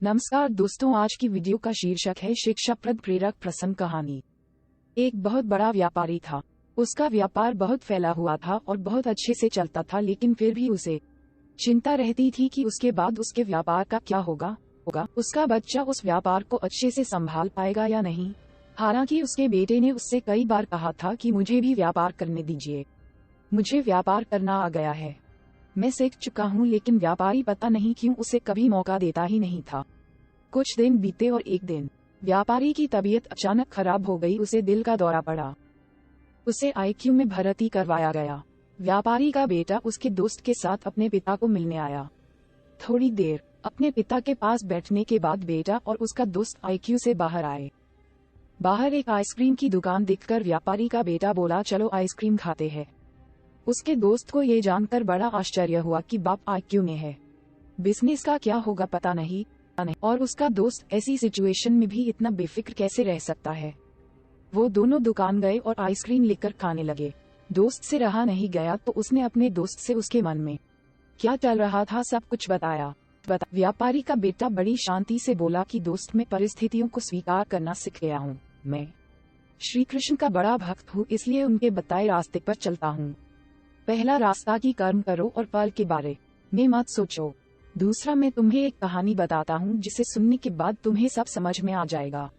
नमस्कार दोस्तों, आज की वीडियो का शीर्षक है शिक्षाप्रद प्रेरक प्रसंग कहानी। एक बहुत बड़ा व्यापारी था। उसका व्यापार बहुत फैला हुआ था और बहुत अच्छे से चलता था, लेकिन फिर भी उसे चिंता रहती थी कि उसके बाद उसके व्यापार का क्या होगा। उसका बच्चा उस व्यापार को अच्छे से संभाल पाएगा या नहीं। हालांकि उसके बेटे ने उससे कई बार कहा था कि मुझे भी व्यापार करने दीजिए, मुझे व्यापार करना आ गया है, मैं सीख चुका हूँ। लेकिन व्यापारी पता नहीं क्यों उसे कभी मौका देता ही नहीं था। कुछ दिन बीते और एक दिन व्यापारी की तबीयत अचानक खराब हो गई। उसे दिल का दौरा पड़ा। उसे आईसीयू में भर्ती करवाया गया। व्यापारी का बेटा उसके दोस्त के साथ अपने पिता को मिलने आया। थोड़ी देर अपने पिता के पास बैठने के बाद बेटा और उसका दोस्त आईसीयू से बाहर आए। बाहर एक आइसक्रीम की दुकान दिखकर व्यापारी का बेटा बोला, चलो आइसक्रीम खाते हैं। उसके दोस्त को ये जानकर बड़ा आश्चर्य हुआ कि बाप आईसीयू में है, बिजनेस का क्या होगा पता नहीं। और उसका दोस्त ऐसी सिचुएशन में भी इतना बेफिक्र कैसे रह सकता है। वो दोनों दुकान गए और आइसक्रीम लेकर खाने लगे। दोस्त से रहा नहीं गया तो उसने अपने दोस्त से उसके मन में क्या चल रहा था सब कुछ बताया। व्यापारी का बेटा बड़ी शांति से बोला कि दोस्त, मैं परिस्थितियों को स्वीकार करना सीख गया हूँ। मैं श्री कृष्ण का बड़ा भक्त हूँ, इसलिए उनके बताए रास्ते पर चलता हूँ। पहला रास्ता की कर्म करो और फल के बारे में मत सोचो। दूसरा, मैं तुम्हें एक कहानी बताता हूँ जिसे सुनने के बाद तुम्हें सब समझ में आ जाएगा।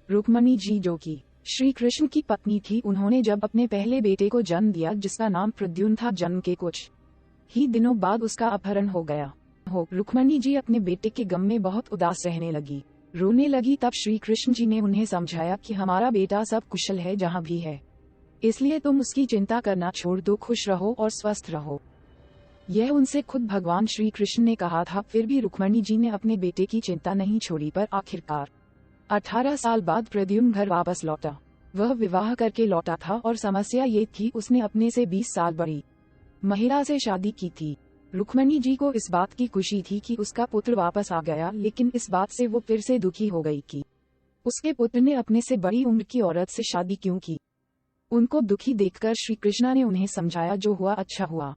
रुक्मणी जी, जो कि श्री कृष्ण की पत्नी थी, उन्होंने जब अपने पहले बेटे को जन्म दिया जिसका नाम प्रद्युम्न था, जन्म के कुछ ही दिनों बाद उसका अपहरण हो गया। रुक्मणी जी अपने बेटे के गम में बहुत उदास रहने लगी, रोने लगी। तब श्री कृष्ण जी ने उन्हें समझाया कि हमारा बेटा सब कुशल है जहाँ भी है, इसलिए तुम उसकी चिंता करना छोड़ दो, खुश रहो और स्वस्थ रहो। यह उनसे खुद भगवान श्री कृष्ण ने कहा था। फिर भी रुक्मणी जी ने अपने बेटे की चिंता नहीं छोड़ी, पर आखिरकार 18 साल बाद प्रद्युम्न घर वापस लौटा। वह विवाह करके लौटा था और समस्या ये थी, उसने अपने से 20 साल बड़ी महिला से शादी की थी। रुक्मणी जी को इस बात की खुशी थी कि उसका पुत्र वापस आ गया, लेकिन इस बात से वो फिर से दुखी हो गई कि उसके पुत्र ने अपने से बड़ी उम्र की औरत से शादी क्यों की। उनको दुखी देखकर श्री कृष्ण ने उन्हें समझाया, जो हुआ अच्छा हुआ,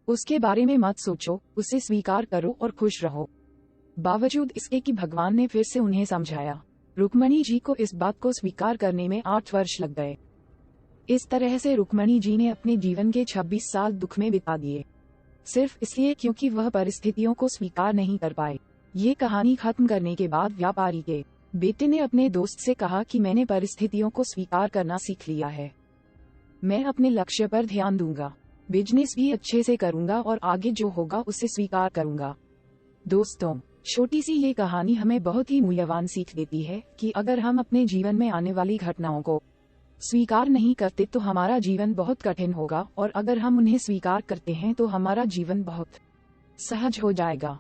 उसके बारे में मत सोचो, उसे स्वीकार करो और खुश रहो। बावजूद इसके कि भगवान ने फिर से उन्हें समझाया, रुक्मणी जी को इस बात को स्वीकार करने में 8 वर्ष लग गए। इस तरह से रुक्मणी जी ने अपने जीवन के 26 साल दुख में बिता दिए, सिर्फ इसलिए क्योंकि वह परिस्थितियों को स्वीकार नहीं कर पाए। ये कहानी खत्म करने के बाद व्यापारी के बेटे ने अपने दोस्त से कहा कि मैंने परिस्थितियों को स्वीकार करना सीख लिया है, मैं अपने लक्ष्य पर ध्यान दूंगा, बिजनेस भी अच्छे से करूंगा और आगे जो होगा उसे स्वीकार करूंगा। दोस्तों, छोटी सी ये कहानी हमें बहुत ही मूल्यवान सीख देती है कि अगर हम अपने जीवन में आने वाली घटनाओं को स्वीकार नहीं करते तो हमारा जीवन बहुत कठिन होगा, और अगर हम उन्हें स्वीकार करते हैं तो हमारा जीवन बहुत सहज हो जाएगा।